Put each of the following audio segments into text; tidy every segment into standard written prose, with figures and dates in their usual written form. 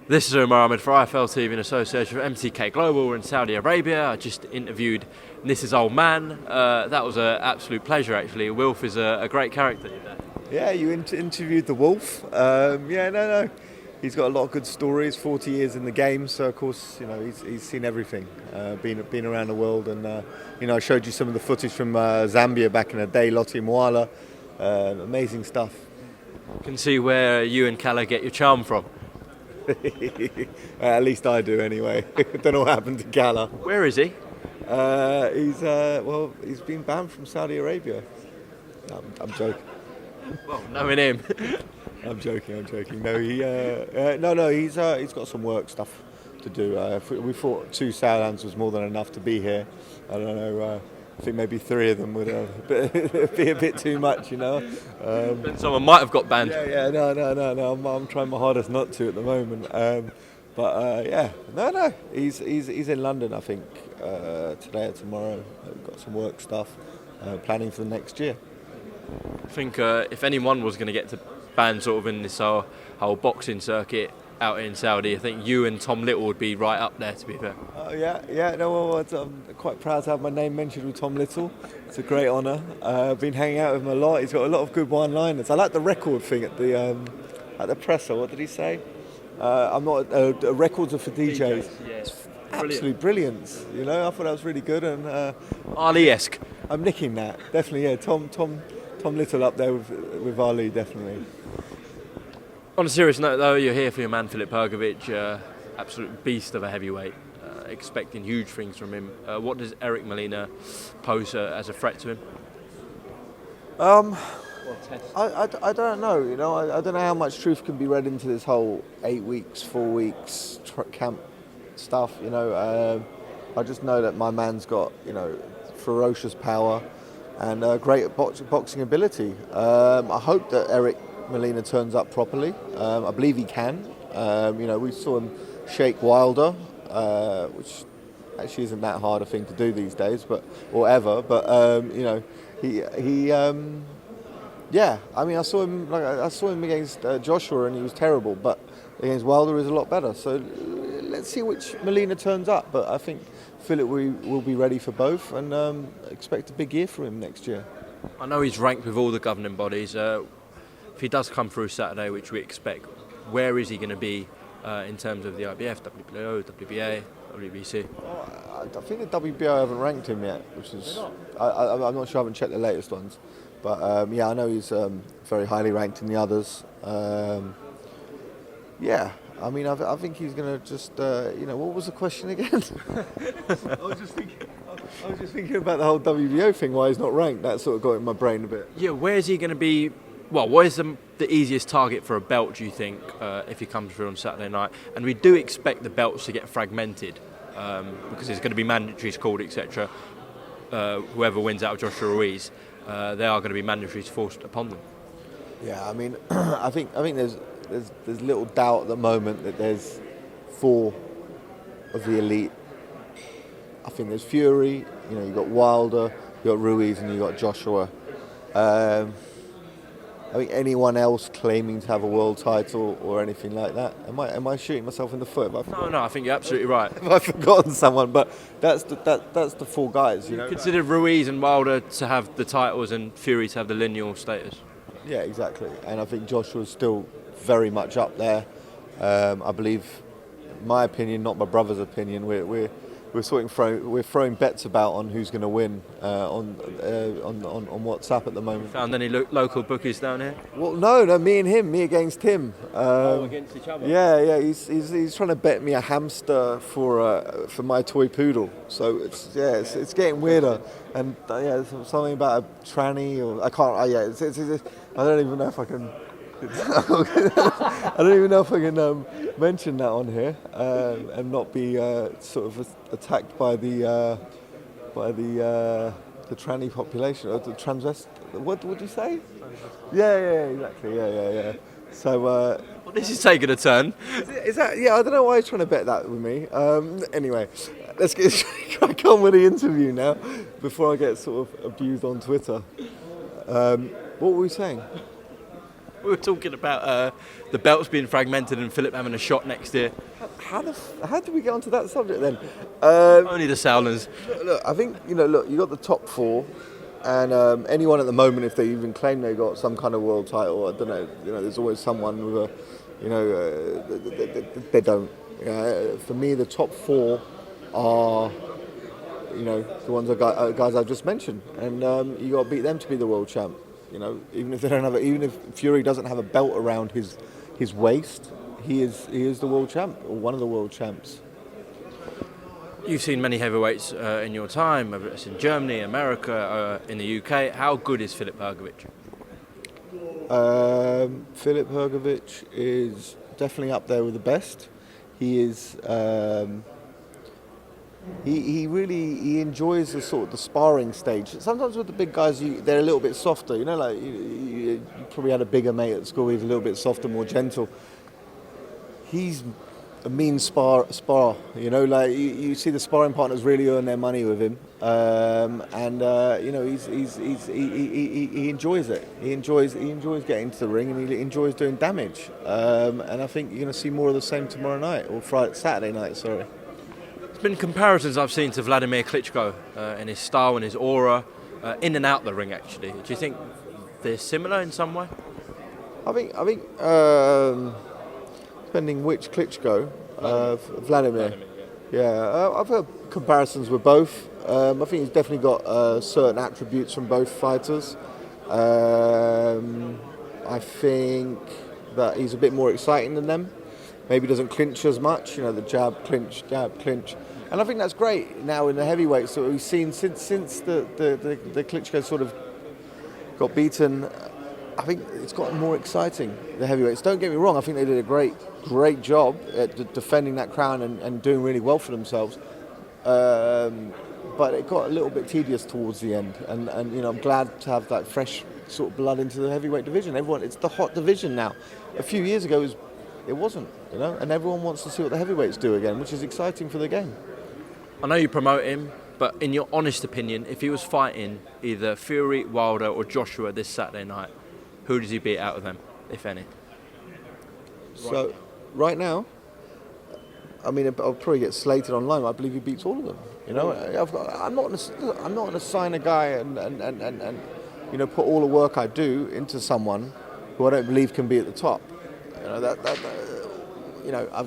This is Umar Ahmed for IFL TV in association with MTK Global. We're in Saudi Arabia. I just interviewed Nisse's old man. That was an absolute pleasure, actually. Wilf is a great character. Yeah, you interviewed the Wolf. No. He's got a lot of good stories. 40 years in the game, so of course, he's seen everything. Been around the world, and I showed you some of the footage from Zambia back in the day. Lottie Moala, amazing stuff. You can see where you and Kala get your charm from. At least I do, anyway. Don't know what happened to Kala. Where is he? He's been banned from Saudi Arabia. I'm joking. Well, knowing him. I'm joking. No. He's got some work stuff to do. We thought 2 Sauerlands was more than enough to be here. I don't know. I think maybe 3 of them would be a bit too much, But someone might have got banned. No. I'm trying my hardest not to at the moment. He's in London, I think, today or tomorrow. Got some work stuff, planning for the next year. I think if anyone was going to get to ban sort of in this whole boxing circuit out in Saudi, I think you and Tom Little would be right up there, to be fair. I'm quite proud to have my name mentioned with Tom Little. It's a great honour. I've been hanging out with him a lot. He's got a lot of good one-liners. I like the record thing at the presser. What did he say? I'm not records are for DJs. Yes. Absolutely brilliant. I thought that was really good, and Ali-esque. I'm nicking that, definitely. Yeah, Tom Little up there with Ali, definitely. On a serious note, though, you're here for your man Filip Hrgovic, absolute beast of a heavyweight, expecting huge things from him. What does Hrgovic-Molina pose as a threat to him? I don't know. I don't know how much truth can be read into this whole 8 weeks, 4 weeks camp stuff. I just know that my man's got ferocious power and great boxing ability. I hope that Hrgovic-Molina turns up properly. I believe he can. We saw him shake Wilder, which actually isn't that hard a thing to do these days, I saw him against Joshua and he was terrible, but against Wilder he was a lot better. So let's see which Molina turns up. But I think Filip will be ready for both, and expect a big year from him next year. I know he's ranked with all the governing bodies. If he does come through Saturday, which we expect, where is he going to be in terms of the IBF, WBO, WBA, WBC? I think the WBO haven't ranked him yet, which is I'm not sure. I haven't checked the latest ones, but I know he's very highly ranked in the others. I think he's going to just what was the question again? I was just thinking about the whole WBO thing, why he's not ranked. That sort of got in my brain a bit. Yeah, where is he going to be? Well, what is the easiest target for a belt, do you think, if he comes through on Saturday night? And we do expect the belts to get fragmented because there's going to be mandatories called, etc. Whoever wins out of Joshua Ruiz, they are going to be mandatories forced upon them. Yeah, I think there's little doubt at the moment that there's 4 of the elite. I think there's Fury, you've got Wilder, you've got Ruiz, and you've got Joshua. I think anyone else claiming to have a world title or anything like that, am I shooting myself in the foot? No, I think you're absolutely right. Have I forgotten someone? But that's the 4 guys. Consider Ruiz and Wilder to have the titles and Fury to have the lineal status. Yeah, exactly. And I think Joshua's still very much up there. I believe, my opinion, not my brother's opinion. We're throwing bets about on who's going to win on WhatsApp at the moment. Found any local bookies down here? Well, no, me against him. Against each other. Yeah. He's trying to bet me a hamster for my toy poodle. So it's getting weirder. And something about a tranny or I can't. I don't even know if I can. I don't even know if I can mention that on here and not be sort of attacked by the tranny population or the transvest. What would you say? Yeah, exactly. Yeah. So well, this is taking a turn. Is that? Yeah, I don't know why he's trying to bet that with me. Anyway, let's crack on with the interview now before I get sort of abused on Twitter. What were we saying? We were talking about the belts being fragmented and Filip having a shot next year. How did we get onto that subject then? Only the Sauerlands. Look, I think you got the top four, and anyone at the moment, if they even claim they got some kind of world title, I don't know. There's always someone with they don't. For me, the top four are, the ones guys I've just mentioned, and you got to beat them to be the world champ. Even if they don't have even if Fury doesn't have a belt around his waist, he is the world champ, or one of the world champs. You've seen many heavyweights in your time, whether it's in Germany, America, in the UK. How good is Filip Hrgovic? Filip Hrgovic is definitely up there with the best. He is. He really enjoys the sparring stage. Sometimes with the big guys, they're a little bit softer. You probably had a bigger mate at school. He's a little bit softer, more gentle. He's a mean spar. You see the sparring partners really earn their money with him, he enjoys it. He enjoys getting into the ring, and he enjoys doing damage. And I think you're going to see more of the same tomorrow night, or Saturday night. Sorry. There's been comparisons I've seen to Vladimir Klitschko in his style and his aura, in and out the ring. Actually, do you think they're similar in some way? I think depending which Klitschko, Vladimir. Yeah, I've heard comparisons with both. I think he's definitely got certain attributes from both fighters. I think that he's a bit more exciting than them. Maybe doesn't clinch as much, the jab, clinch, and I think that's great now in the heavyweights that we've seen since the Klitschko sort of got beaten. I think it's gotten more exciting, the heavyweights. Don't get me wrong, I think they did a great job at defending that crown and doing really well for themselves. But it got a little bit tedious towards the end, and I'm glad to have that fresh sort of blood into the heavyweight division. It's the hot division now. A few years ago it wasn't, and everyone wants to see what the heavyweights do again, which is exciting for the game. I know you promote him, but in your honest opinion, if he was fighting either Fury, Wilder or Joshua this Saturday night, who does he beat out of them, if any? So, right now, I mean, I'll probably get slated online, but I believe he beats all of them. I'm not going to sign a guy and put all the work I do into someone who I don't believe can be at the top. I've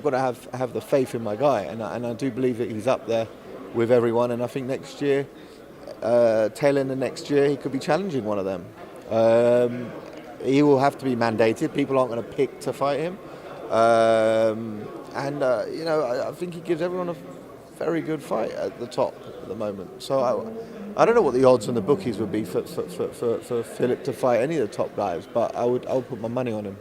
got to have the faith in my guy, and I do believe that he's up there with everyone. And I think next year, tail end of next year, he could be challenging one of them. He will have to be mandated. People aren't going to pick to fight him. I think he gives everyone a very good fight at the top at the moment. So I don't know what the odds on the bookies would be for Filip to fight any of the top guys, but I would put my money on him.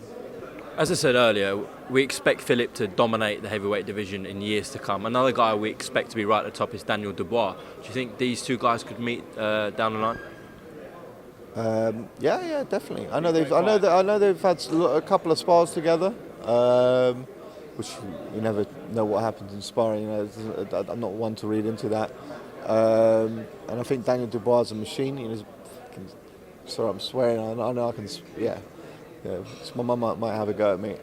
As I said earlier, we expect Filip to dominate the heavyweight division in years to come. Another guy we expect to be right at the top is Daniel Dubois. Do you think these two guys could meet down the line? Yeah, definitely. I know they've had a couple of spars together, which you never know what happens in sparring. I'm not one to read into that. And I think Daniel Dubois is a machine. Sorry, I'm swearing. I know I can. Yeah. So my mum might have a go at me.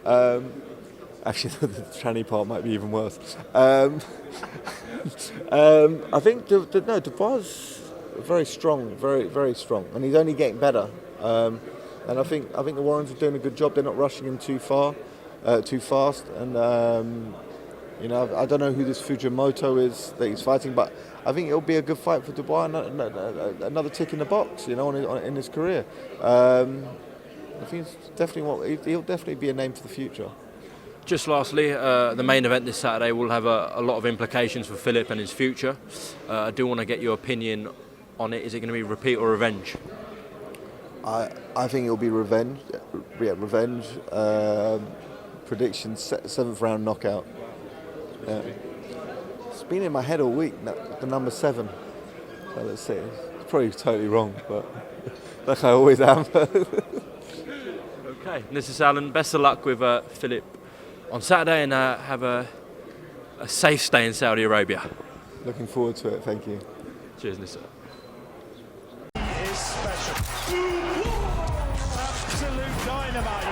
Actually, the tranny part might be even worse. I think Dubois is very strong, very, very strong, and he's only getting better. And I think the Warrens are doing a good job. They're not rushing him too fast. And I don't know who this Fujimoto is that he's fighting, but I think it'll be a good fight for Dubois. Another tick in the box, in his career. I think he'll definitely be a name for the future. Just lastly, the main event this Saturday will have a lot of implications for Filip and his future. I do want to get your opinion on it. Is it going to be repeat or revenge? I think it'll be revenge. Yeah, revenge. Prediction: 7th round knockout. Yeah. It's been in my head all week. The number 7. So let's see. It's probably totally wrong, but like I always am. Okay, Nisse Sauerland, best of luck with Filip on Saturday, and have a safe stay in Saudi Arabia. Looking forward to it, thank you. Cheers, Nisse. He is special. Absolute dynamite.